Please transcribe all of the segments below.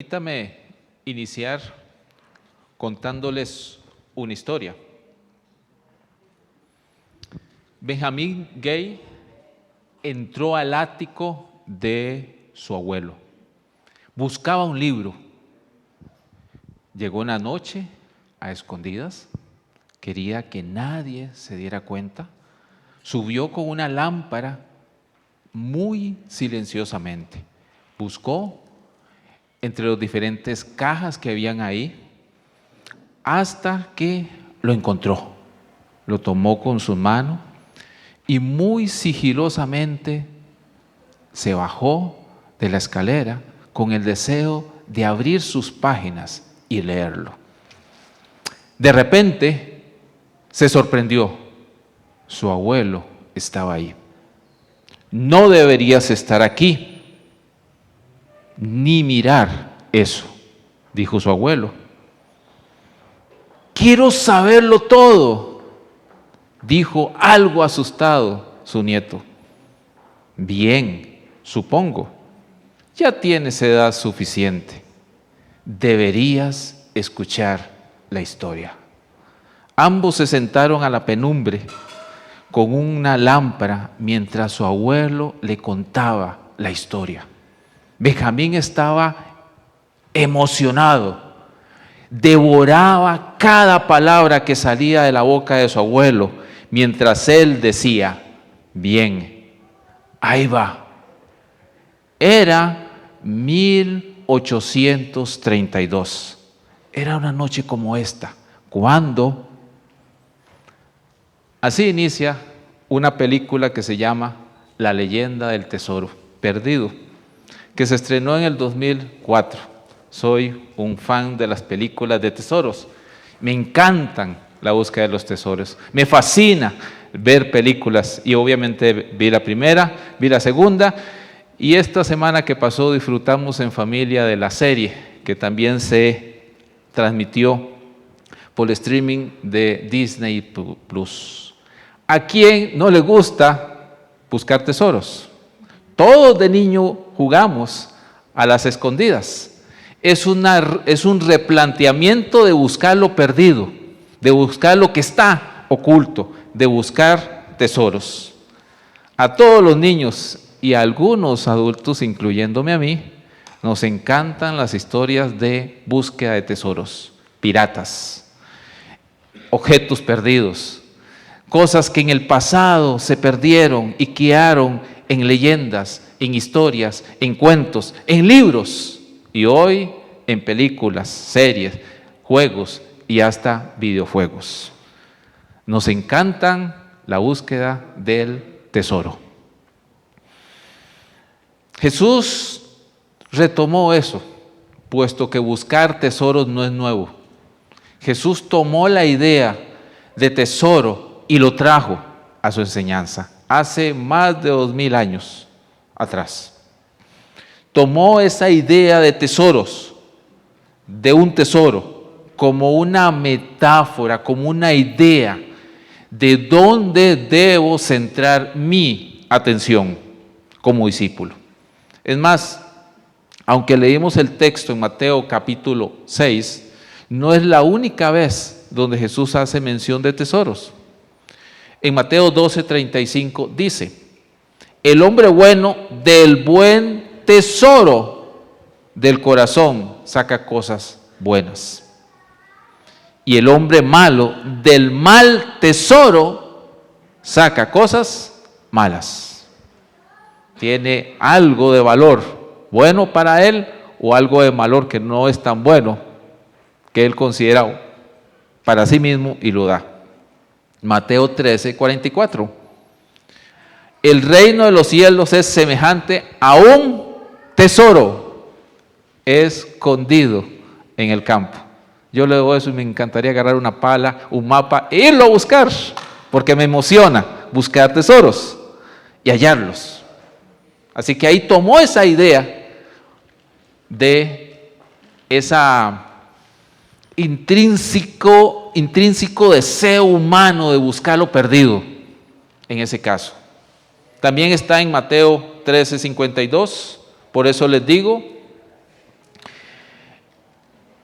Permítame iniciar contándoles una historia. Benjamín Gay entró al ático de su abuelo. Buscaba un libro. Llegó una noche a escondidas. Quería que nadie se diera cuenta. Subió con una lámpara muy silenciosamente. Buscó entre las diferentes cajas que habían ahí hasta que lo encontró. Lo tomó con su mano y muy sigilosamente se bajó de la escalera con el deseo de abrir sus páginas y leerlo. De repente se sorprendió. Su abuelo estaba ahí. No deberías estar aquí ni mirar eso, dijo su abuelo. Quiero saberlo todo, dijo algo asustado su nieto. Bien, supongo, ya tienes edad suficiente. Deberías escuchar la historia. Ambos se sentaron a la penumbre con una lámpara mientras su abuelo le contaba la historia. Benjamín estaba emocionado, devoraba cada palabra que salía de la boca de su abuelo, mientras él decía, bien, ahí va. Era 1832. Era una noche como esta, cuando así inicia una película que se llama La leyenda del tesoro perdido, que se estrenó en el 2004. Soy un fan de las películas de tesoros. Me encantan la búsqueda de los tesoros. Me fascina ver películas y obviamente vi la primera, vi la segunda y esta semana que pasó disfrutamos en familia de la serie que también se transmitió por el streaming de Disney Plus. ¿A quién no le gusta buscar tesoros? Todos de niño jugamos a las escondidas. Es un replanteamiento de buscar lo perdido, de buscar lo que está oculto, de buscar tesoros. A todos los niños y a algunos adultos, incluyéndome a mí, nos encantan las historias de búsqueda de tesoros, piratas, objetos perdidos, cosas que en el pasado se perdieron y quedaron en leyendas, en historias, en cuentos, en libros y hoy en películas, series, juegos y hasta videojuegos. Nos encantan la búsqueda del tesoro. Jesús retomó eso, puesto que buscar tesoros no es nuevo. Jesús tomó la idea de tesoro y lo trajo a su enseñanza hace más de 2000 años atrás. Tomó esa idea de tesoros, de un tesoro, como una metáfora, como una idea de dónde debo centrar mi atención como discípulo. Es más, aunque leímos el texto en Mateo capítulo 6, no es la única vez donde Jesús hace mención de tesoros. En Mateo 12:35 dice, el hombre bueno del buen tesoro del corazón saca cosas buenas. Y el hombre malo del mal tesoro saca cosas malas. Tiene algo de valor bueno para él o algo de valor que no es tan bueno que él considera para sí mismo y lo da. Mateo 13:44. El reino de los cielos es semejante a un tesoro escondido en el campo. Yo leo eso y me encantaría agarrar una pala, un mapa e irlo a buscar, porque me emociona buscar tesoros y hallarlos. Así que ahí tomó esa idea de esa intrínseco deseo humano de buscar lo perdido, en ese caso. También está en Mateo 13:52, por eso les digo,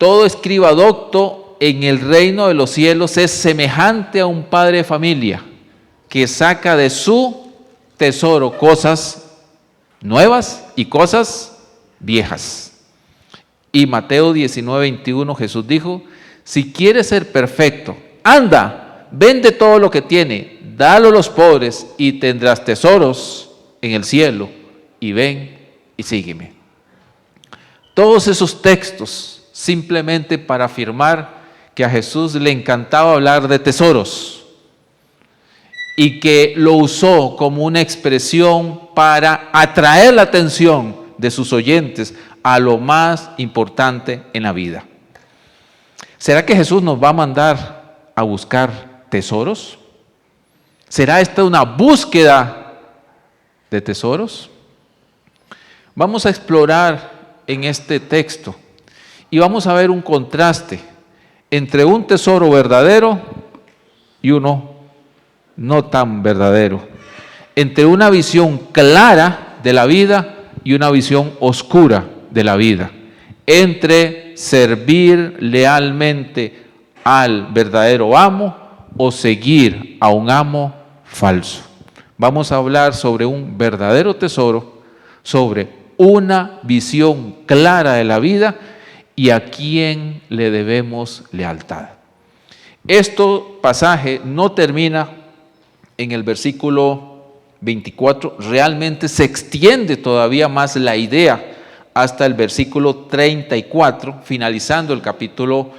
Todo escriba docto en el reino de los cielos es semejante a un padre de familia que saca de su tesoro cosas nuevas y cosas viejas. Y Mateo 19:21 Jesús dijo: si quieres ser perfecto, anda, vende todo lo que tiene, dalo a los pobres y tendrás tesoros en el cielo, y ven y sígueme. Todos esos textos simplemente para afirmar que a Jesús le encantaba hablar de tesoros y que lo usó como una expresión para atraer la atención de sus oyentes a lo más importante en la vida. ¿Será que Jesús nos va a mandar a buscar tesoros? ¿Será esta una búsqueda de tesoros? Vamos a explorar en este texto y vamos a ver un contraste entre un tesoro verdadero y uno no tan verdadero, entre una visión clara de la vida y una visión oscura de la vida, entre servir lealmente al verdadero amo o seguir a un amo falso. Vamos a hablar sobre un verdadero tesoro, sobre una visión clara de la vida y a quién le debemos lealtad. Este pasaje no termina en el versículo 24, realmente se extiende todavía más la idea hasta el versículo 34, finalizando el capítulo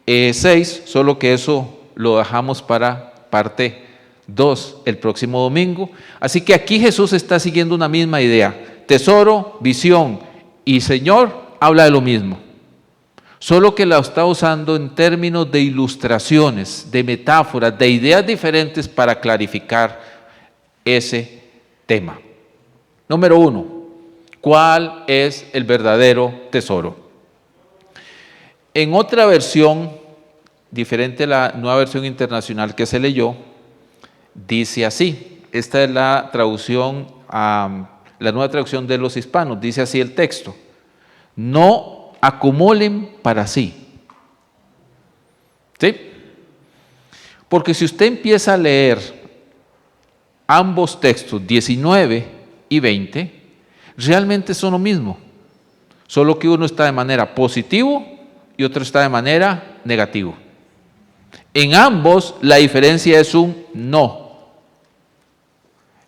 6, solo que eso lo dejamos para parte 2 el próximo domingo. Así que aquí Jesús está siguiendo una misma idea. Tesoro, visión y Señor habla de lo mismo, solo que la está usando en términos de ilustraciones, de metáforas, de ideas diferentes para clarificar ese tema. Número 1, ¿cuál es el verdadero tesoro? En otra versión, diferente a la nueva versión internacional que se leyó, dice así, esta es la traducción la nueva traducción de los hispanos, dice así el texto: no acumulen para sí. ¿Sí? Porque si usted empieza a leer ambos textos, 19 y 20, realmente son lo mismo, solo que uno está de manera positivo y otro está de manera negativo. En ambos la diferencia es un no.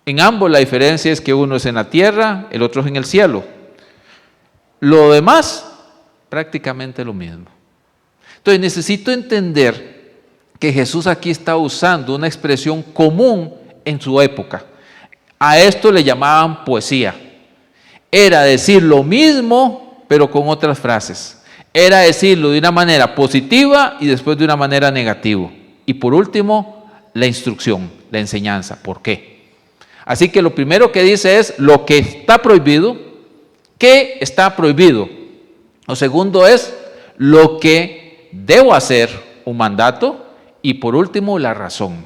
En ambos la diferencia es que uno es en la tierra, el otro es en el cielo. Lo demás, prácticamente lo mismo. Entonces necesito entender que Jesús aquí está usando una expresión común en su época. A esto le llamaban poesía. Era decir lo mismo, pero con otras frases. Era decirlo de una manera positiva y después de una manera negativa. Y por último, la instrucción, la enseñanza. ¿Por qué? Así que lo primero que dice es lo que está prohibido, qué está prohibido. Lo segundo es lo que debo hacer, un mandato. Y por último, la razón.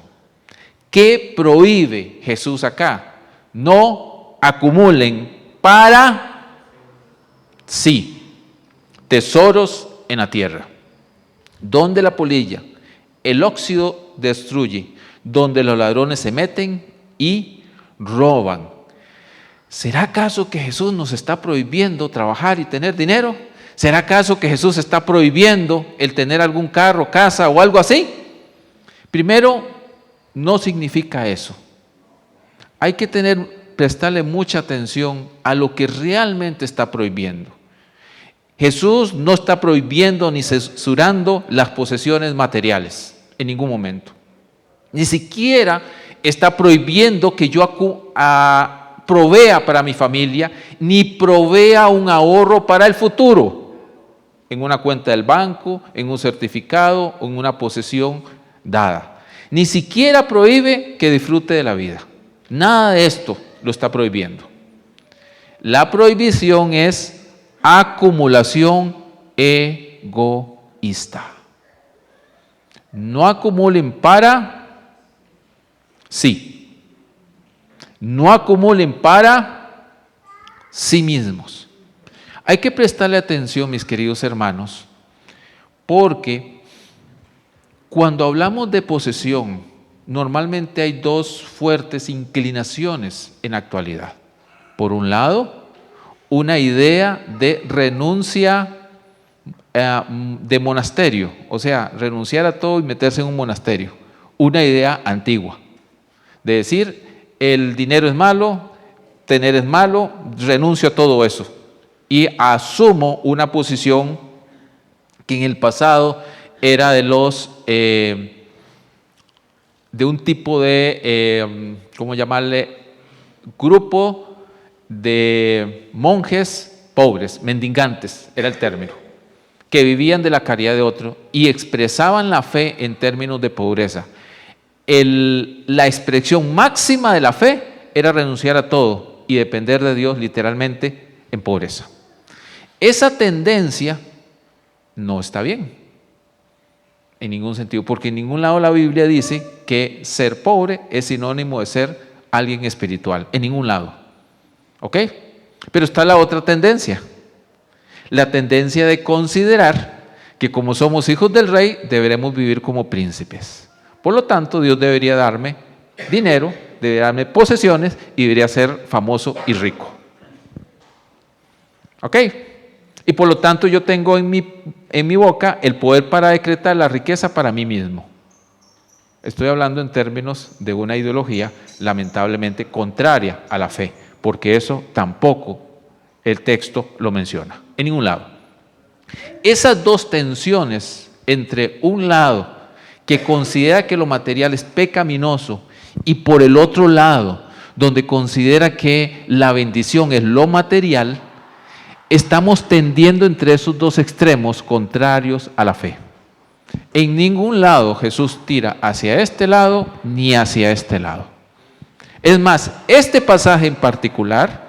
¿Qué prohíbe Jesús acá? No acumulen para sí tesoros en la tierra, donde la polilla, el óxido destruye, donde los ladrones se meten y roban. ¿Será acaso que Jesús nos está prohibiendo trabajar y tener dinero? ¿Será acaso que Jesús está prohibiendo el tener algún carro, casa o algo así? Primero, no significa eso. Hay que prestarle mucha atención a lo que realmente está prohibiendo. Jesús no está prohibiendo ni censurando las posesiones materiales en ningún momento. Ni siquiera está prohibiendo que yo provea para mi familia, ni provea un ahorro para el futuro, en una cuenta del banco, en un certificado o en una posesión dada. Ni siquiera prohíbe que disfrute de la vida. Nada de esto lo está prohibiendo. La prohibición es acumulación egoísta. No acumulen para sí. No acumulen para sí mismos. Hay que prestarle atención, mis queridos hermanos, Porque cuando hablamos de posesión, normalmente hay dos fuertes inclinaciones en la actualidad. Por un lado, una idea de renuncia de monasterio, o sea, renunciar a todo y meterse en un monasterio. Una idea antigua, de decir, el dinero es malo, tener es malo, renuncio a todo eso. Y asumo una posición que en el pasado era de un tipo de, ¿cómo llamarle? Grupo de monjes pobres, mendigantes, era el término, que vivían de la caridad de otro y expresaban la fe en términos de pobreza. La expresión máxima de la fe era renunciar a todo y depender de Dios literalmente en pobreza. Esa tendencia no está bien, en ningún sentido, porque en ningún lado la Biblia dice que ser pobre es sinónimo de ser alguien espiritual, en ningún lado. ¿Ok? Pero está la otra tendencia, la tendencia de considerar que como somos hijos del rey, deberemos vivir como príncipes. Por lo tanto, Dios debería darme dinero, debería darme posesiones y debería ser famoso y rico. ¿Ok? Y por lo tanto yo tengo en mi boca el poder para decretar la riqueza para mí mismo. Estoy hablando en términos de una ideología lamentablemente contraria a la fe, porque eso tampoco el texto lo menciona, en ningún lado. Esas dos tensiones entre un lado que considera que lo material es pecaminoso y por el otro lado donde considera que la bendición es lo material, estamos tendiendo entre esos dos extremos contrarios a la fe. En ningún lado Jesús tira hacia este lado ni hacia este lado. Es más, este pasaje en particular,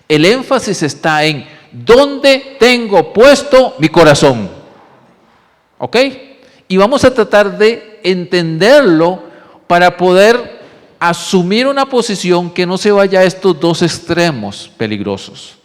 el énfasis está en ¿dónde tengo puesto mi corazón? ¿Ok? Y vamos a tratar de entenderlo para poder asumir una posición que no se vaya a estos dos extremos peligrosos.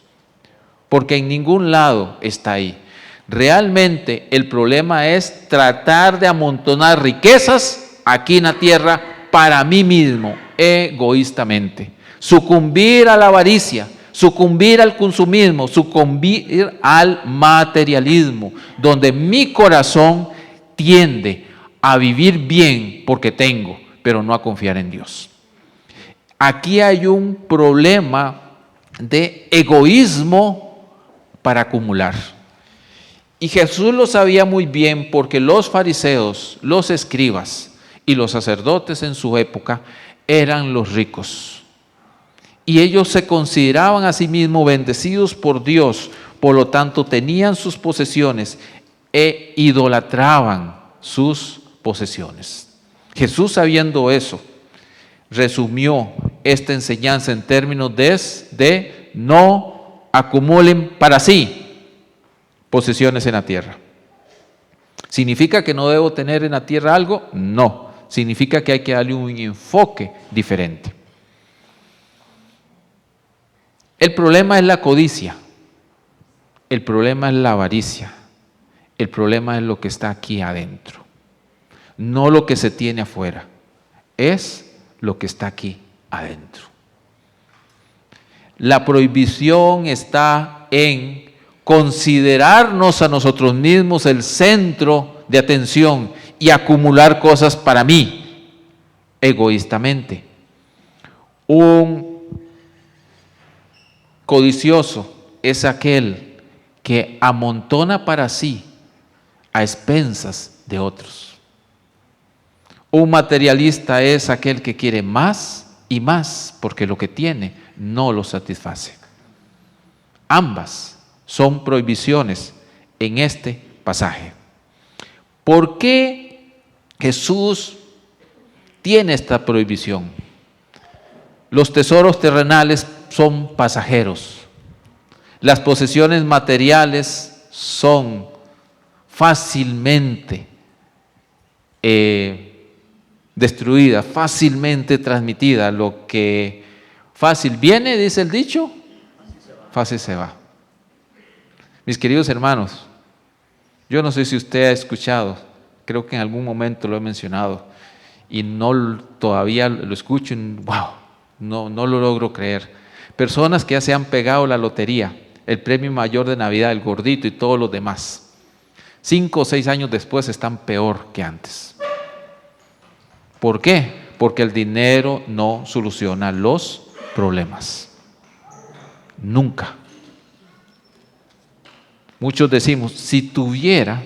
Porque en ningún lado está ahí. Realmente el problema es tratar de amontonar riquezas aquí en la tierra para mí mismo, egoístamente. Sucumbir a la avaricia, sucumbir al consumismo, sucumbir al materialismo, donde mi corazón tiende a vivir bien porque tengo, pero no a confiar en Dios. Aquí hay un problema de egoísmo para acumular. Y Jesús lo sabía muy bien porque los fariseos, los escribas y los sacerdotes en su época eran los ricos. Y ellos se consideraban a sí mismos bendecidos por Dios, por lo tanto tenían sus posesiones e idolatraban sus posesiones. Jesús, sabiendo eso, resumió esta enseñanza en términos de no acumulen para sí posesiones en la tierra. ¿Significa que no debo tener en la tierra algo? No, significa que hay que darle un enfoque diferente. El problema es la codicia, el problema es la avaricia, el problema es lo que está aquí adentro, no lo que se tiene afuera, es lo que está aquí adentro. La prohibición está en considerarnos a nosotros mismos el centro de atención y acumular cosas para mí, egoístamente. Un codicioso es aquel que amontona para sí a expensas de otros. Un materialista es aquel que quiere más y más porque lo que tiene no lo satisface. Ambas son prohibiciones en este pasaje. ¿Por qué Jesús tiene esta prohibición? Los tesoros terrenales son pasajeros. Las posesiones materiales son fácilmente destruidas, fácilmente transmitidas. Lo que fácil viene, dice el dicho, fácil se va. Mis queridos hermanos, Yo no sé si usted ha escuchado, creo que en algún momento lo he mencionado y todavía lo escucho y wow, no lo logro creer. Personas que ya se han pegado la lotería, el premio mayor de Navidad, el gordito y todos los demás. 5 o 6 años después están peor que antes. ¿Por qué? Porque el dinero no soluciona los problemas. Nunca. Muchos decimos, si tuviera,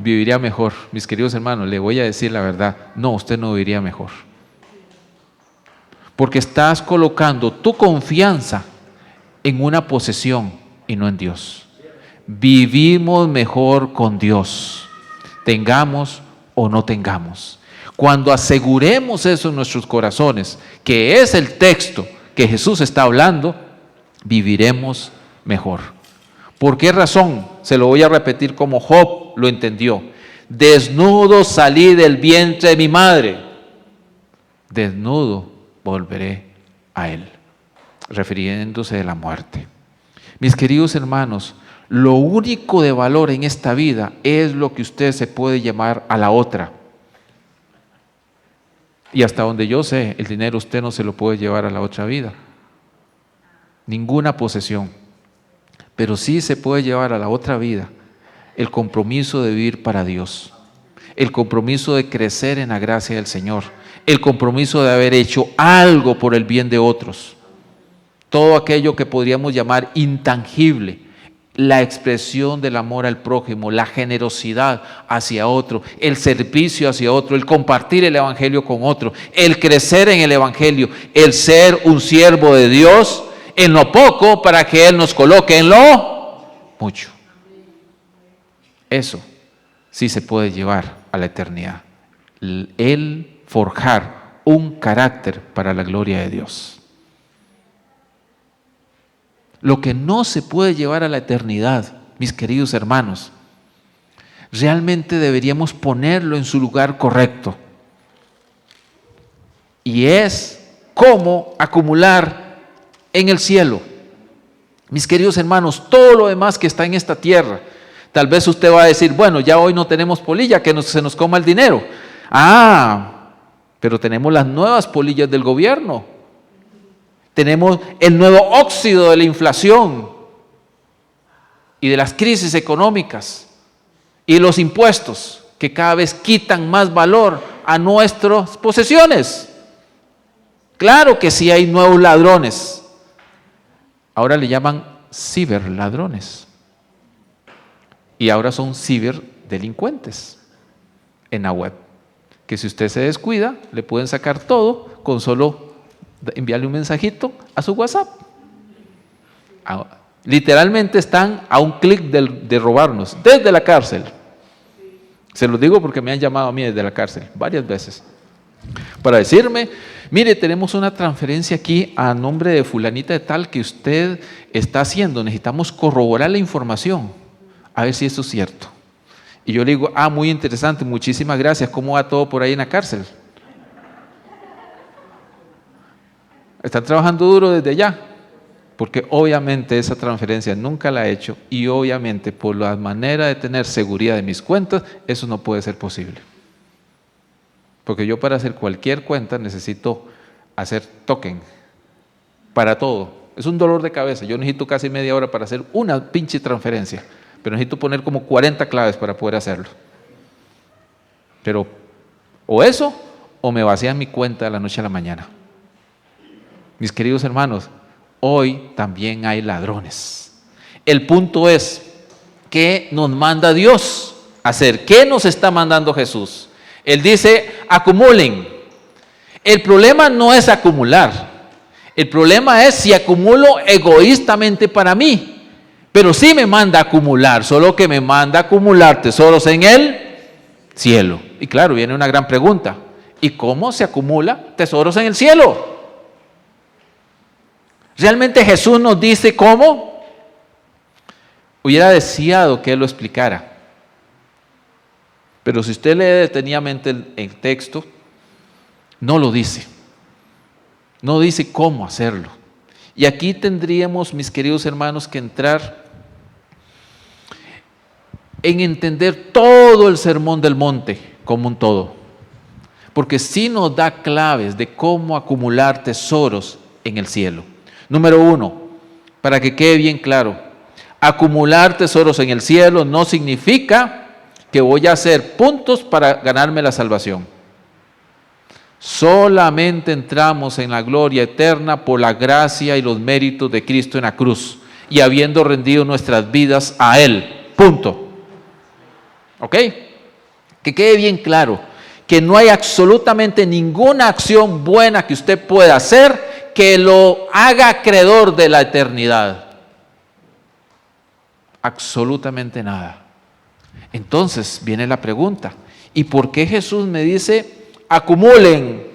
viviría mejor. Mis queridos hermanos, le voy a decir la verdad. No, usted no viviría mejor. Porque estás colocando tu confianza en una posesión y no en Dios. Vivimos mejor con Dios, tengamos o no tengamos. Cuando aseguremos eso en nuestros corazones, que es el texto que Jesús está hablando, viviremos mejor. ¿Por qué razón? Se lo voy a repetir como Job lo entendió. Desnudo salí del vientre de mi madre, desnudo volveré a él, refiriéndose de la muerte. Mis queridos hermanos, lo único de valor en esta vida es lo que usted se puede llevar a la otra. Y hasta donde yo sé, el dinero usted no se lo puede llevar a la otra vida. Ninguna posesión. Pero sí se puede llevar a la otra vida el compromiso de vivir para Dios, el compromiso de crecer en la gracia del Señor, el compromiso de haber hecho algo por el bien de otros. Todo aquello que podríamos llamar intangible, la expresión del amor al prójimo, la generosidad hacia otro, el servicio hacia otro, el compartir el evangelio con otro, el crecer en el evangelio, el ser un siervo de Dios en lo poco para que Él nos coloque en lo mucho. Eso sí se puede llevar a la eternidad. El forjar un carácter para la gloria de Dios. Lo que no se puede llevar a la eternidad, mis queridos hermanos, realmente deberíamos ponerlo en su lugar correcto. Y es cómo acumular en el cielo. Mis queridos hermanos, todo lo demás que está en esta tierra, tal vez usted va a decir, bueno, ya hoy no tenemos polilla, que se nos coma el dinero. Pero tenemos las nuevas polillas del gobierno. Tenemos el nuevo óxido de la inflación y de las crisis económicas y los impuestos que cada vez quitan más valor a nuestras posesiones. Claro que sí hay nuevos ladrones. Ahora le llaman ciberladrones. Y ahora son ciberdelincuentes en la web. Que si usted se descuida, le pueden sacar todo con solo enviarle un mensajito a su WhatsApp. Literalmente están a un clic de robarnos desde la cárcel. Se lo digo porque me han llamado a mí desde la cárcel varias veces para decirme, mire, tenemos una transferencia aquí a nombre de fulanita de tal que usted está haciendo, necesitamos corroborar la información, a ver si eso es cierto. Y yo le digo, muy interesante, muchísimas gracias, ¿cómo va todo por ahí en la cárcel? Están trabajando duro desde allá, porque obviamente esa transferencia nunca la he hecho y obviamente por la manera de tener seguridad de mis cuentas, eso no puede ser posible. Porque yo para hacer cualquier cuenta necesito hacer token para todo. Es un dolor de cabeza, yo necesito casi media hora para hacer una pinche transferencia, pero necesito poner como 40 claves para poder hacerlo. Pero o eso o me vacían mi cuenta de la noche a la mañana. Mis queridos hermanos, hoy también hay ladrones. El punto es, ¿qué nos manda Dios a hacer? ¿Qué nos está mandando Jesús? Él dice, acumulen. El problema no es acumular. El problema es si acumulo egoístamente para mí. Pero sí me manda a acumular, solo que me manda a acumular tesoros en el cielo. Y claro, viene una gran pregunta. ¿Y cómo se acumula tesoros en el cielo? ¿Realmente Jesús nos dice cómo? Hubiera deseado que Él lo explicara. Pero si usted lee detenidamente el texto, no lo dice. No dice cómo hacerlo. Y aquí tendríamos, mis queridos hermanos, que entrar en entender todo el Sermón del Monte como un todo, porque sí nos da claves de cómo acumular tesoros en el cielo. Número 1, para que quede bien claro, acumular tesoros en el cielo no significa que voy a hacer puntos para ganarme la salvación. Solamente entramos en la gloria eterna por la gracia y los méritos de Cristo en la cruz y habiendo rendido nuestras vidas a Él. Punto. ¿Ok? Que quede bien claro que no hay absolutamente ninguna acción buena que usted pueda hacer que lo haga acreedor de la eternidad. Absolutamente nada. Entonces viene la pregunta, ¿y por qué Jesús me dice acumulen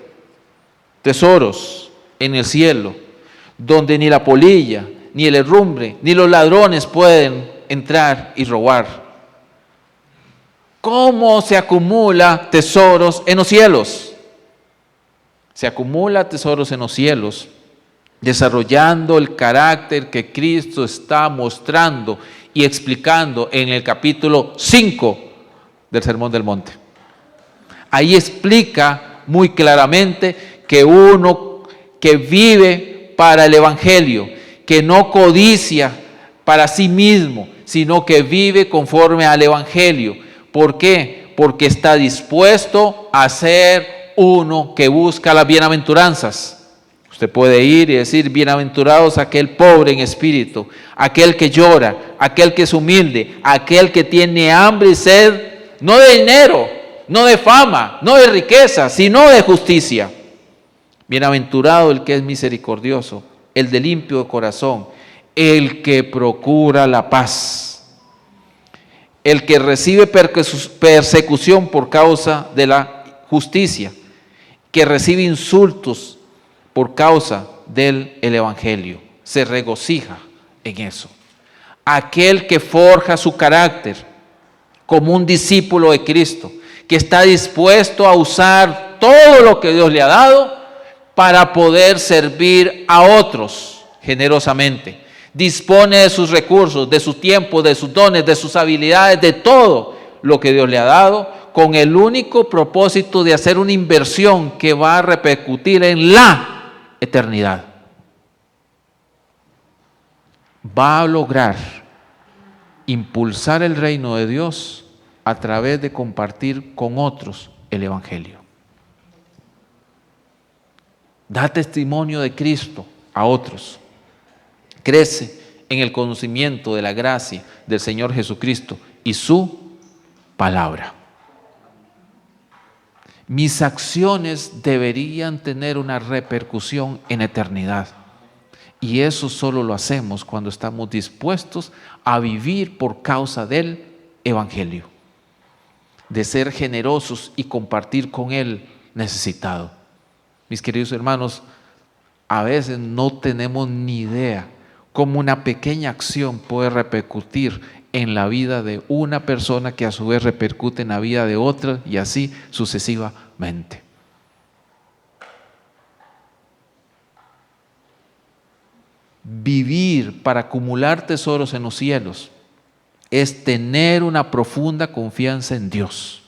tesoros en el cielo, donde ni la polilla, ni el herrumbre, ni los ladrones pueden entrar y robar? ¿Cómo se acumula tesoros en los cielos? Se acumula tesoros en los cielos desarrollando el carácter que Cristo está mostrando y explicando en el capítulo 5 del Sermón del Monte. Ahí explica muy claramente que uno que vive para el Evangelio, que no codicia para sí mismo, sino que vive conforme al Evangelio. ¿Por qué? Porque está dispuesto a ser uno que busca las bienaventuranzas. Usted puede ir y decir, bienaventurados aquel pobre en espíritu, aquel que llora, aquel que es humilde, aquel que tiene hambre y sed, no de dinero, no de fama, no de riqueza, sino de justicia. Bienaventurado el que es misericordioso, el de limpio corazón, el que procura la paz, el que recibe persecución por causa de la justicia, que recibe insultos por causa del Evangelio, se regocija en eso. Aquel que forja su carácter como un discípulo de Cristo, que está dispuesto a usar todo lo que Dios le ha dado para poder servir a otros generosamente. Dispone de sus recursos, de su tiempo, de sus dones, de sus habilidades, de todo lo que Dios le ha dado, con el único propósito de hacer una inversión que va a repercutir en la eternidad. Va a lograr impulsar el reino de Dios a través de compartir con otros el Evangelio. Da testimonio de Cristo a otros. Crece en el conocimiento de la gracia del Señor Jesucristo y su palabra. Mis acciones deberían tener una repercusión en eternidad. Y eso solo lo hacemos cuando estamos dispuestos a vivir por causa del Evangelio, de ser generosos y compartir con el necesitado. Mis queridos hermanos, a veces no tenemos ni idea cómo una pequeña acción puede repercutir en la vida de una persona que a su vez repercute en la vida de otra y así sucesivamente. Vivir para acumular tesoros en los cielos es tener una profunda confianza en Dios.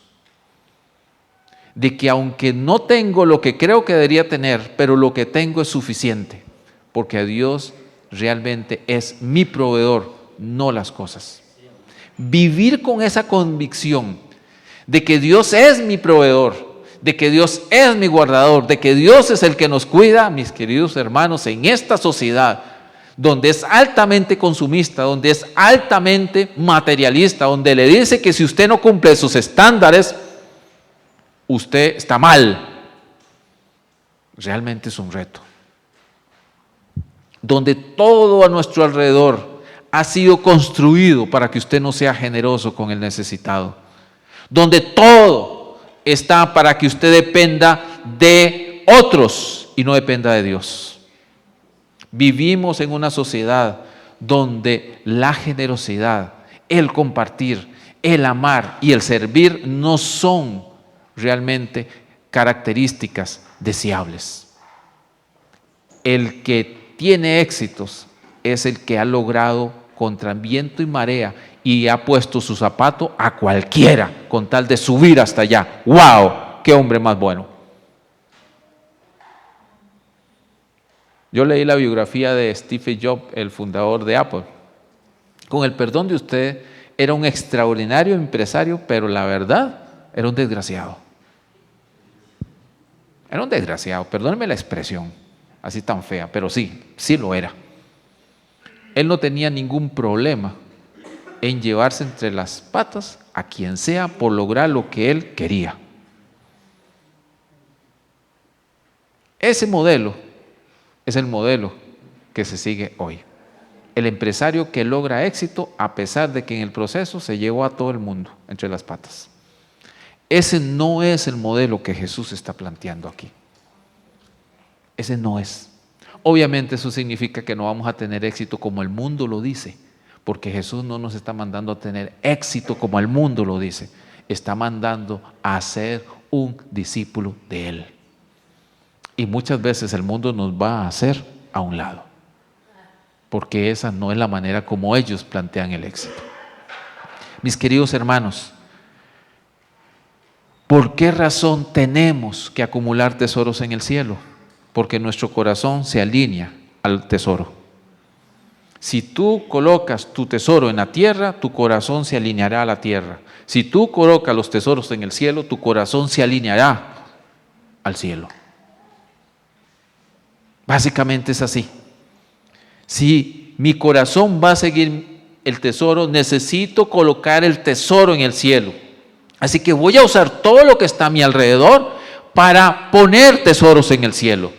De que aunque no tengo lo que creo que debería tener, pero lo que tengo es suficiente, porque Dios realmente es mi proveedor, no las cosas. Vivir con esa convicción de que Dios es mi proveedor, de que Dios es mi guardador, de que Dios es el que nos cuida, mis queridos hermanos, en esta sociedad donde es altamente consumista, donde es altamente materialista, donde le dice que si usted no cumple sus estándares, usted está mal. Realmente es un reto. Donde todo a nuestro alrededor ha sido construido para que usted no sea generoso con el necesitado. Donde todo está para que usted dependa de otros y no dependa de Dios. Vivimos en una sociedad donde la generosidad, el compartir, el amar y el servir no son realmente características deseables. El que tiene éxitos es el que ha logrado contra viento y marea y ha puesto su zapato a cualquiera con tal de subir hasta allá. ¡Wow! ¡Qué hombre más bueno! Yo leí la biografía de Steve Jobs, el fundador de Apple. Con el perdón de usted, era un extraordinario empresario, pero la verdad, era un desgraciado. Era un desgraciado, perdónenme la expresión, así tan fea, pero sí lo era. Él no tenía ningún problema en llevarse entre las patas a quien sea por lograr lo que él quería. Ese modelo es el modelo que se sigue hoy. El empresario que logra éxito a pesar de que en el proceso se llevó a todo el mundo entre las patas. Ese no es el modelo que Jesús está planteando aquí. Ese no es. Obviamente eso significa que no vamos a tener éxito como el mundo lo dice, porque Jesús no nos está mandando a tener éxito como el mundo lo dice. Está mandando a ser un discípulo de Él. Y muchas veces el mundo nos va a hacer a un lado, porque esa no es la manera como ellos plantean el éxito. Mis queridos hermanos, ¿por qué razón tenemos que acumular tesoros en el cielo? Porque nuestro corazón se alinea al tesoro. Si tú colocas tu tesoro en la tierra, tu corazón se alineará a la tierra. Si tú colocas los tesoros en el cielo, tu corazón se alineará al cielo. Básicamente es así. Si mi corazón va a seguir el tesoro, necesito colocar el tesoro en el cielo. Así que voy a usar todo lo que está a mi alrededor para poner tesoros en el cielo.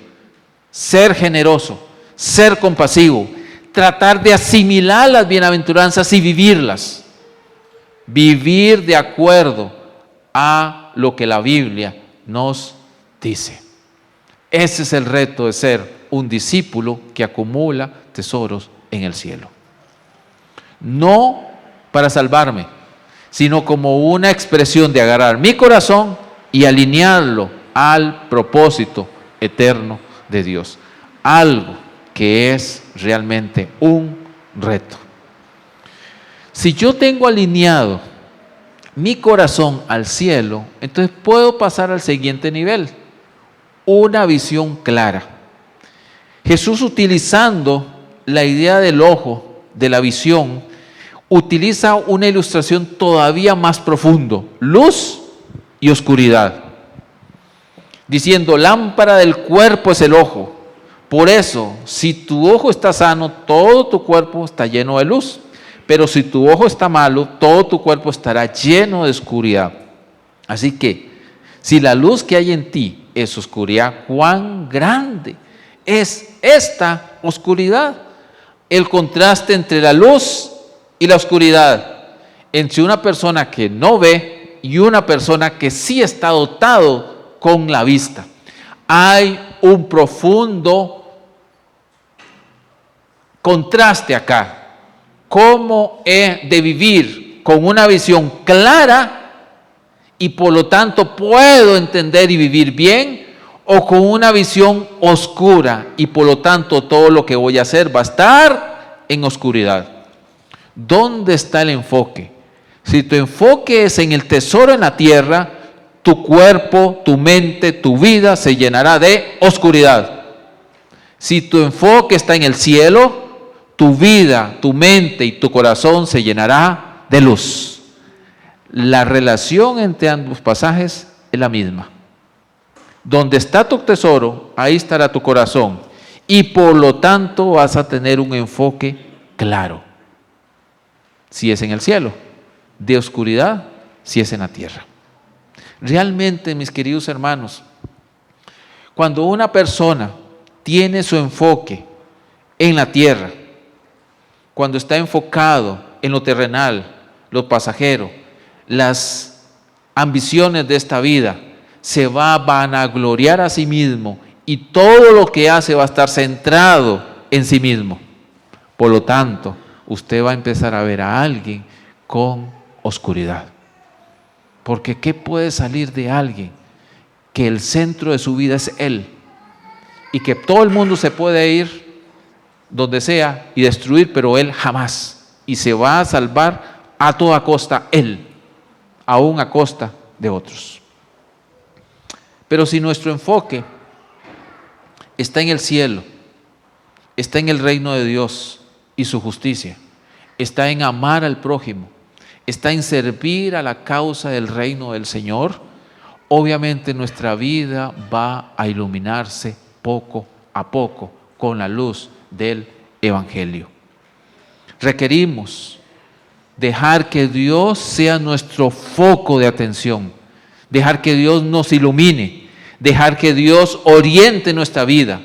Ser generoso, ser compasivo, tratar de asimilar las bienaventuranzas y vivirlas. Vivir de acuerdo a lo que la Biblia nos dice. Ese es el reto de ser un discípulo que acumula tesoros en el cielo. No para salvarme, sino como una expresión de agarrar mi corazón y alinearlo al propósito eterno de Dios. Algo que es realmente un reto. Si yo tengo alineado mi corazón al cielo, entonces puedo pasar al siguiente nivel. Una visión clara. Jesús, utilizando la idea del ojo, de la visión, utiliza una ilustración todavía más profundo, luz y oscuridad, diciendo: lámpara del cuerpo es el ojo. Por eso, si tu ojo está sano, todo tu cuerpo está lleno de luz, pero si tu ojo está malo, todo tu cuerpo estará lleno de oscuridad. Así que, si la luz que hay en ti es oscuridad, ¿cuán grande es esta oscuridad? El contraste entre la luz y la oscuridad, entre una persona que no ve y una persona que sí está dotado con la vista. Hay un profundo contraste acá. ¿Cómo he de vivir con una visión clara y por lo tanto puedo entender y vivir bien, o con una visión oscura y por lo tanto todo lo que voy a hacer va a estar en oscuridad? ¿Dónde está el enfoque? Si tu enfoque es en el tesoro en la tierra, tu cuerpo, tu mente, tu vida se llenará de oscuridad. Si tu enfoque está en el cielo, tu vida, tu mente y tu corazón se llenará de luz. La relación entre ambos pasajes es la misma. Donde está tu tesoro, ahí estará tu corazón. Y por lo tanto vas a tener un enfoque claro. Si es en el cielo, de oscuridad, si es en la tierra. Realmente, mis queridos hermanos, cuando una persona tiene su enfoque en la tierra, cuando está enfocado en lo terrenal, lo pasajero, las ambiciones de esta vida, se va a vanagloriar a sí mismo y todo lo que hace va a estar centrado en sí mismo. Por lo tanto, usted va a empezar a ver a alguien con oscuridad. Porque ¿qué puede salir de alguien que el centro de su vida es él? Y que todo el mundo se puede ir donde sea y destruir, pero él jamás. y se va a salvar a toda costa Él, aún a costa de otros. Pero si nuestro enfoque está en el cielo, está en el reino de Dios y su justicia, está en amar al prójimo, está en servir a la causa del reino del Señor, obviamente nuestra vida va a iluminarse poco a poco con la luz del Evangelio. Requerimos dejar que Dios sea nuestro foco de atención, dejar que Dios nos ilumine, dejar que Dios oriente nuestra vida,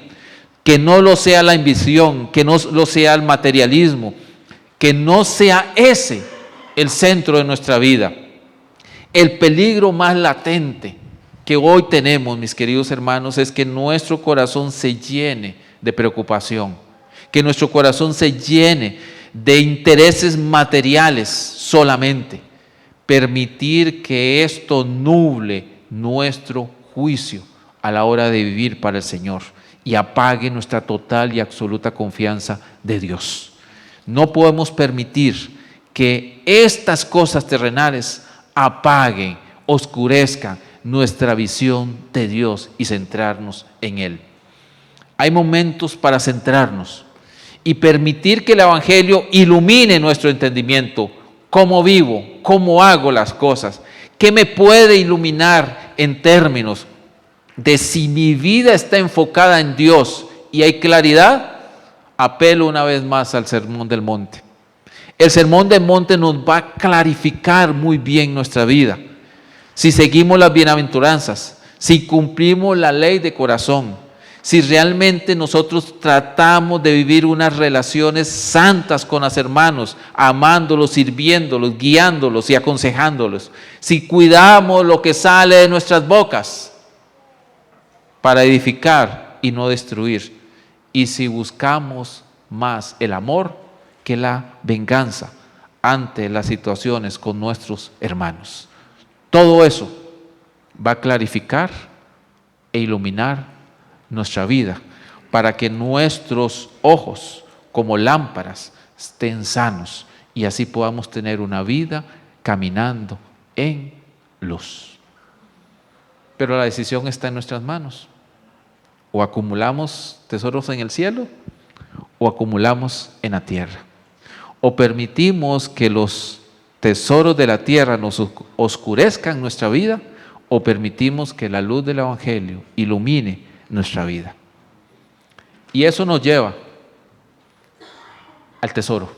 que no lo sea la ambición, que no lo sea el materialismo, que no sea ese el centro de nuestra vida. El peligro más latente que hoy tenemos, mis queridos hermanos, es que nuestro corazón se llene de preocupación, que nuestro corazón se llene de intereses materiales solamente. Permitir que esto nuble nuestro juicio a la hora de vivir para el Señor y apague nuestra total y absoluta confianza de Dios. No podemos permitir que estas cosas terrenales apaguen, oscurezcan nuestra visión de Dios y centrarnos en Él. Hay momentos para centrarnos y permitir que el Evangelio ilumine nuestro entendimiento. ¿Cómo vivo? ¿Cómo hago las cosas? ¿Qué me puede iluminar en términos de si mi vida está enfocada en Dios y hay claridad? Apelo una vez más al Sermón del Monte. El Sermón del Monte nos va a clarificar muy bien nuestra vida. Si seguimos las bienaventuranzas, si cumplimos la ley de corazón, si realmente nosotros tratamos de vivir unas relaciones santas con los hermanos, amándolos, sirviéndolos, guiándolos y aconsejándolos, si cuidamos lo que sale de nuestras bocas para edificar y no destruir, y si buscamos más el amor que la venganza ante las situaciones con nuestros hermanos. Todo eso va a clarificar e iluminar nuestra vida para que nuestros ojos como lámparas estén sanos y así podamos tener una vida caminando en luz. Pero la decisión está en nuestras manos. O acumulamos tesoros en el cielo o acumulamos en la tierra. O permitimos que los tesoros de la tierra nos oscurezcan nuestra vida o permitimos que la luz del Evangelio ilumine nuestra vida. Y eso nos lleva al tesoro.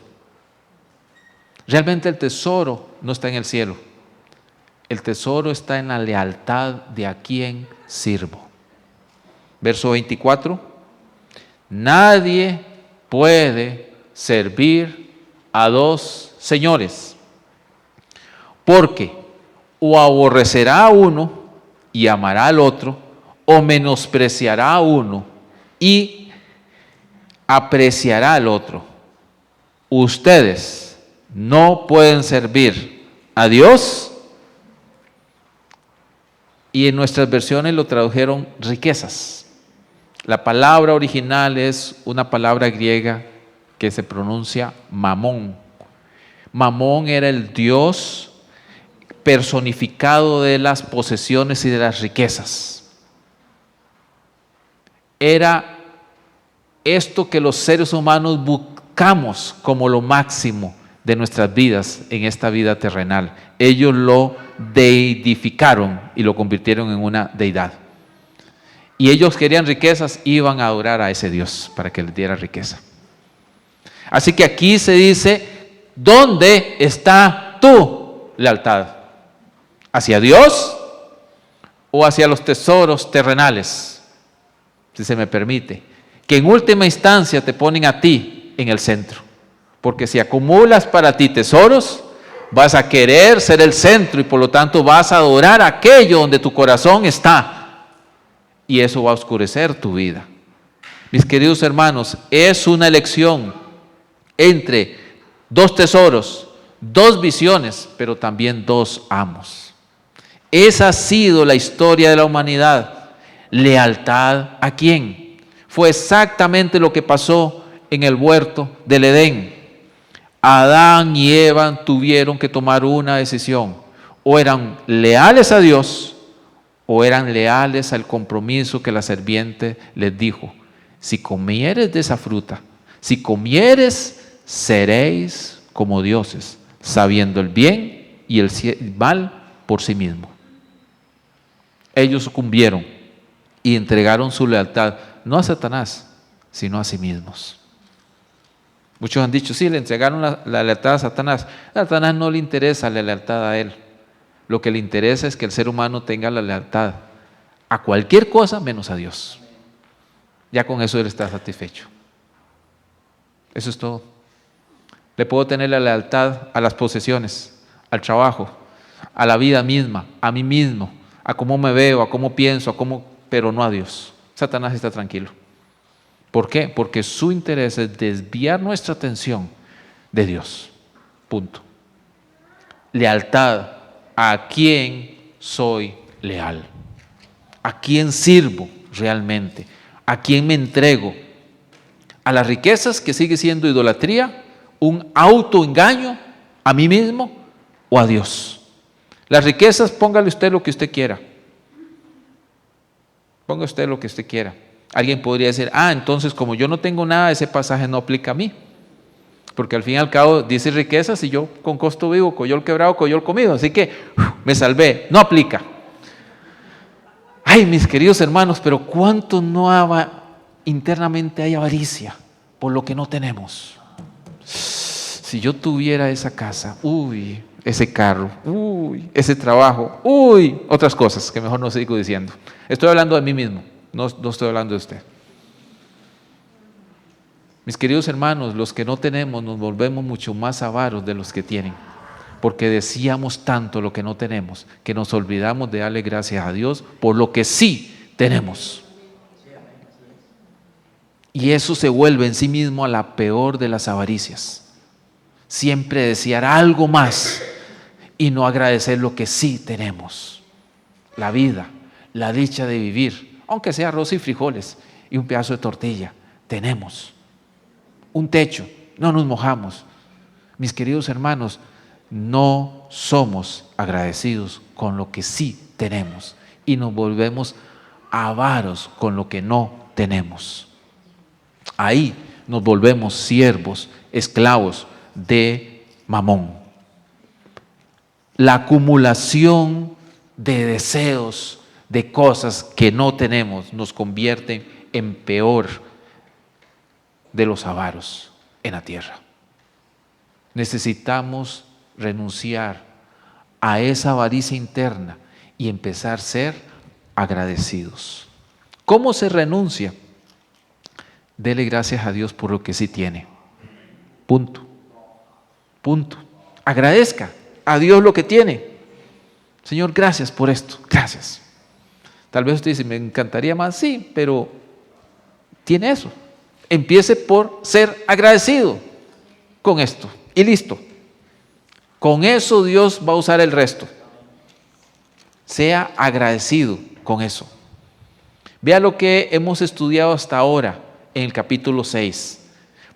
Realmente el tesoro no está en el cielo. El tesoro está en la lealtad de a quien sirvo. Verso 24. Nadie puede servir a dos señores, porque o aborrecerá a uno y amará al otro, o menospreciará a uno y apreciará al otro. Ustedes no pueden servir a Dios, y en nuestras versiones lo tradujeron riquezas. La palabra original es una palabra griega que se pronuncia mamón. Mamón era el dios personificado de las posesiones y de las riquezas. Era esto que los seres humanos buscamos como lo máximo de nuestras vidas en esta vida terrenal. Ellos lo deidificaron y lo convirtieron en una deidad. Y ellos querían riquezas, iban a adorar a ese Dios para que les diera riqueza. Así que aquí se dice, ¿dónde está tu lealtad? ¿Hacia Dios o hacia los tesoros terrenales? Si se me permite, que en última instancia te ponen a ti en el centro. Porque si acumulas para ti tesoros, vas a querer ser el centro y por lo tanto vas a adorar aquello donde tu corazón está. Y eso va a oscurecer tu vida. Mis queridos hermanos, es una elección entre dos tesoros, dos visiones, pero también dos amos. Esa ha sido la historia de la humanidad. ¿Lealtad a quién? Fue exactamente lo que pasó en el huerto del Edén. Adán y Eva tuvieron que tomar una decisión. O eran leales a Dios o eran leales al compromiso que la serpiente les dijo. Si comieres de esa fruta, si comieres, seréis como dioses, sabiendo el bien y el mal por sí mismo. Ellos sucumbieron y entregaron su lealtad, no a Satanás, sino a sí mismos. Muchos han dicho, sí, le entregaron la lealtad a Satanás. A Satanás no le interesa la lealtad a él. Lo que le interesa es que el ser humano tenga la lealtad a cualquier cosa menos a Dios. Ya con eso él está satisfecho. Eso es todo. Le puedo tener la lealtad a las posesiones, al trabajo, a la vida misma, a mí mismo, a cómo me veo, a cómo pienso, pero no a Dios. Satanás está tranquilo. ¿Por qué? Porque su interés es desviar nuestra atención de Dios. Punto. Lealtad. ¿A quién soy leal? ¿A quién sirvo realmente? ¿A quién me entrego? ¿A las riquezas, que sigue siendo idolatría? ¿Un autoengaño a mí mismo? ¿O a Dios? Las riquezas, póngale usted lo que usted quiera. Ponga usted lo que usted quiera. Alguien podría decir, entonces como yo no tengo nada, ese pasaje no aplica a mí. Porque al fin y al cabo dice riquezas y yo con costo vivo, coyol quebrado, coyol comido. Así que me salvé. No aplica. Ay, mis queridos hermanos, pero ¿cuánto internamente hay avaricia por lo que no tenemos? Si yo tuviera esa casa, ese carro, ese trabajo, otras cosas que mejor no sigo diciendo. Estoy hablando de mí mismo, no estoy hablando de usted. Mis queridos hermanos, los que no tenemos nos volvemos mucho más avaros de los que tienen, porque deseamos tanto lo que no tenemos, que nos olvidamos de darle gracias a Dios por lo que sí tenemos. Y eso se vuelve en sí mismo a la peor de las avaricias. Siempre desear algo más y no agradecer lo que sí tenemos. La vida, la dicha de vivir, aunque sea arroz y frijoles y un pedazo de tortilla, tenemos. Un techo, no nos mojamos. Mis queridos hermanos, no somos agradecidos con lo que sí tenemos y nos volvemos avaros con lo que no tenemos. Ahí nos volvemos siervos, esclavos de Mamón. La acumulación de deseos, de cosas que no tenemos, nos convierte en peor de los avaros en la tierra. Necesitamos renunciar a esa avaricia interna y empezar a ser agradecidos. ¿Cómo se renuncia? Dele gracias a Dios por lo que sí tiene. Punto. Agradezca a Dios lo que tiene. Señor, gracias por esto. Gracias. Tal vez usted dice, me encantaría más, sí, pero tiene eso. Empiece por ser agradecido con esto y listo. Con eso Dios va a usar el resto. Sea agradecido con eso. Vea lo que hemos estudiado hasta ahora en el capítulo 6,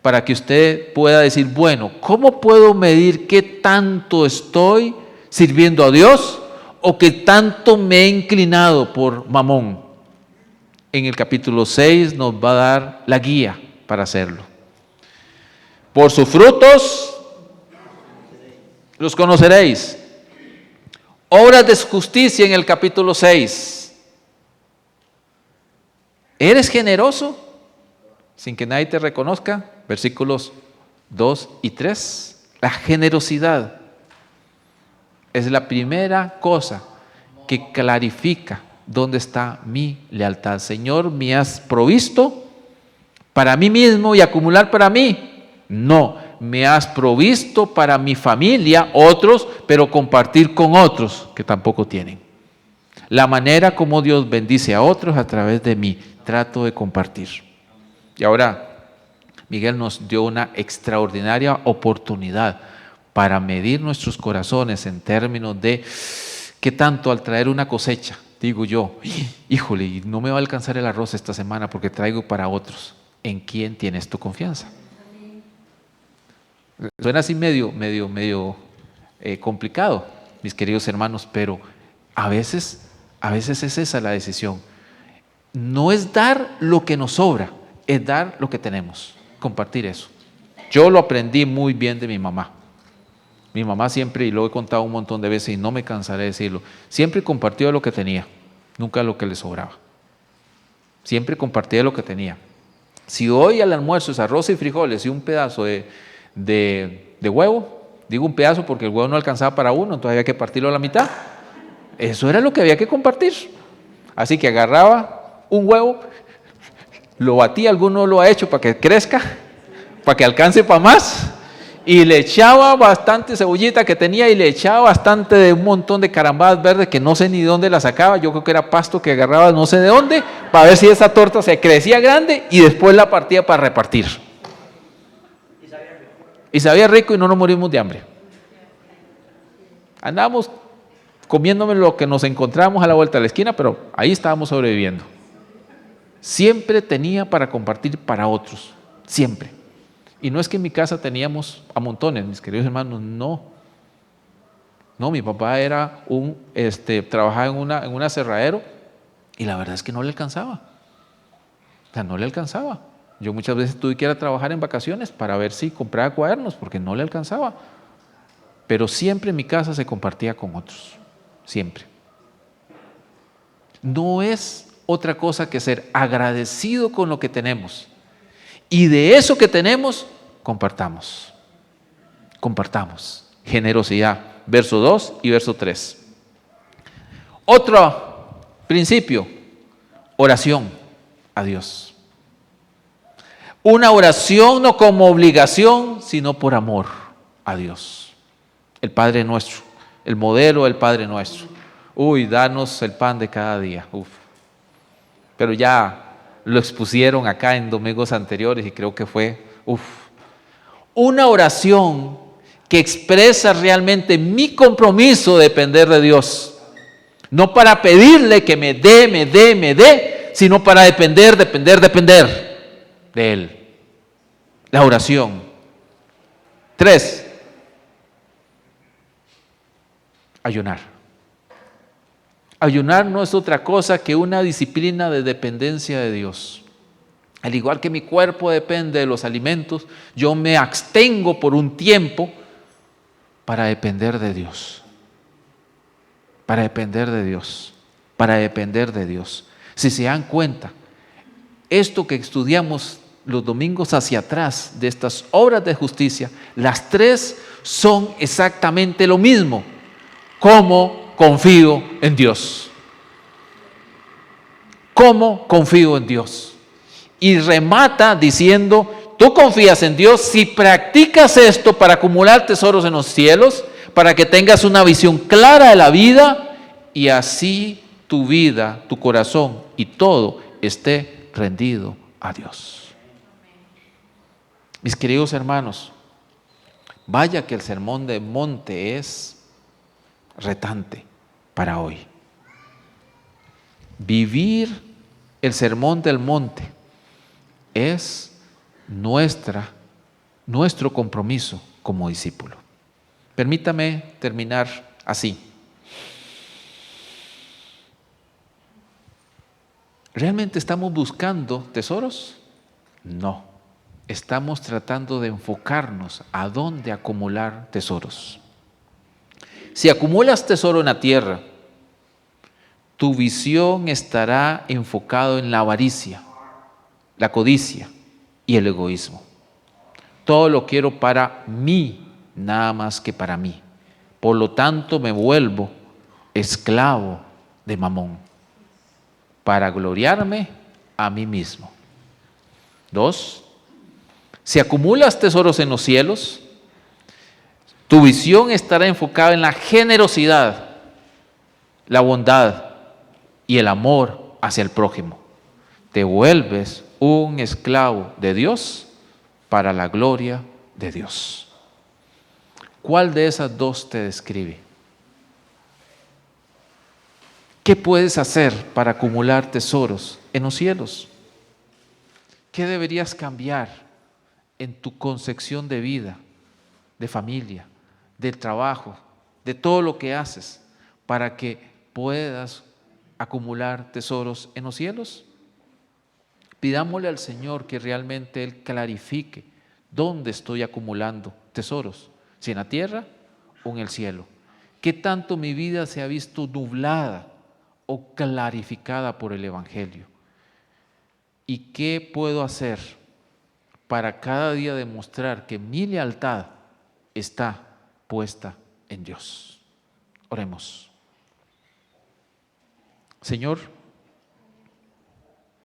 para que usted pueda decir, bueno, ¿cómo puedo medir qué tanto estoy sirviendo a Dios o qué tanto me he inclinado por Mamón? En el capítulo 6 nos va a dar la guía para hacerlo. Por sus frutos los conoceréis. Obras de justicia en el capítulo 6. ¿Eres generoso sin que nadie te reconozca? Versículos 2 y 3. La generosidad es la primera cosa que clarifica dónde está mi lealtad. Señor, ¿me has provisto para mí mismo y acumular para mí? No, me has provisto para mi familia, otros, pero compartir con otros que tampoco tienen. La manera como Dios bendice a otros a través de mí, trato de compartir. Y ahora, Miguel nos dio una extraordinaria oportunidad para medir nuestros corazones en términos de qué tanto al traer una cosecha, digo yo, híjole, no me va a alcanzar el arroz esta semana porque traigo para otros. ¿En quién tienes tu confianza? Suena así medio complicado, mis queridos hermanos, pero a veces es esa la decisión. No es dar lo que nos sobra, es dar lo que tenemos, compartir eso. Yo lo aprendí muy bien de mi mamá. Mi mamá siempre, y lo he contado un montón de veces y no me cansaré de decirlo, siempre compartió lo que tenía, nunca lo que le sobraba. Siempre compartía lo que tenía. Si hoy al almuerzo es arroz y frijoles y un pedazo de huevo, digo un pedazo porque el huevo no alcanzaba para uno, entonces había que partirlo a la mitad. Eso era lo que había que compartir. Así que agarraba un huevo, lo batía, alguno lo ha hecho para que crezca, para que alcance para más, y le echaba bastante cebollita que tenía y le echaba bastante de un montón de carambadas verdes que no sé ni de dónde la sacaba. Yo creo que era pasto que agarraba no sé de dónde, para ver si esa torta se crecía grande y después la partía para repartir. Y sabía rico y no nos morimos de hambre. Andábamos comiéndome lo que nos encontramos a la vuelta de la esquina, pero ahí estábamos sobreviviendo. Siempre tenía para compartir para otros, siempre. Y no es que en mi casa teníamos a montones, mis queridos hermanos, no. No, mi papá era trabajaba en un aserradero y la verdad es que no le alcanzaba. O sea, no le alcanzaba. Yo muchas veces tuve que ir a trabajar en vacaciones para ver si compraba cuadernos porque no le alcanzaba. Pero siempre en mi casa se compartía con otros, siempre. No es otra cosa que ser agradecido con lo que tenemos. Y de eso que tenemos, compartamos. Compartamos. Generosidad. Verso 2 y verso 3. Otro principio. Oración a Dios. Una oración no como obligación, sino por amor a Dios. El Padre nuestro. El modelo del Padre nuestro. Uy, danos el pan de cada día. Uf. Pero ya lo expusieron acá en domingos anteriores y creo que fue una oración que expresa realmente mi compromiso de depender de Dios. No para pedirle que me dé, sino para depender de Él. La oración. 3. Ayunar. Ayunar no es otra cosa que una disciplina de dependencia de Dios. Al igual que mi cuerpo depende de los alimentos, yo me abstengo por un tiempo para depender de Dios. Para depender de Dios. Para depender de Dios. Si se dan cuenta, esto que estudiamos los domingos hacia atrás de estas obras de justicia, las 3 son exactamente lo mismo. ¿Cómo confío en Dios? ¿Cómo confío en Dios? Y remata diciendo, tú confías en Dios si practicas esto para acumular tesoros en los cielos, para que tengas una visión clara de la vida y así tu vida, tu corazón y todo esté rendido a Dios. Mis queridos hermanos, vaya que el sermón del monte es retante para hoy. Vivir el sermón del monte es nuestro compromiso como discípulo. Permítame terminar así. ¿Realmente estamos buscando tesoros? No. Estamos tratando de enfocarnos a dónde acumular tesoros. Si acumulas tesoro en la tierra, tu visión estará enfocado en la avaricia, la codicia y el egoísmo. Todo lo quiero para mí, nada más que para mí. Por lo tanto, me vuelvo esclavo de Mamón para gloriarme a mí mismo. 2. Si acumulas tesoros en los cielos, tu visión estará enfocada en la generosidad, la bondad y el amor hacia el prójimo. Te vuelves un esclavo de Dios para la gloria de Dios. ¿Cuál de esas 2 te describe? ¿Qué puedes hacer para acumular tesoros en los cielos? ¿Qué deberías cambiar en tu concepción de vida de familia, del trabajo, de todo lo que haces, para que puedas acumular tesoros en los cielos? Pidámosle al Señor que realmente Él clarifique dónde estoy acumulando tesoros, si en la tierra o en el cielo. ¿Qué tanto mi vida se ha visto nublada o clarificada por el Evangelio? ¿Y qué puedo hacer para cada día demostrar que mi lealtad está puesta en Dios? Oremos. Señor,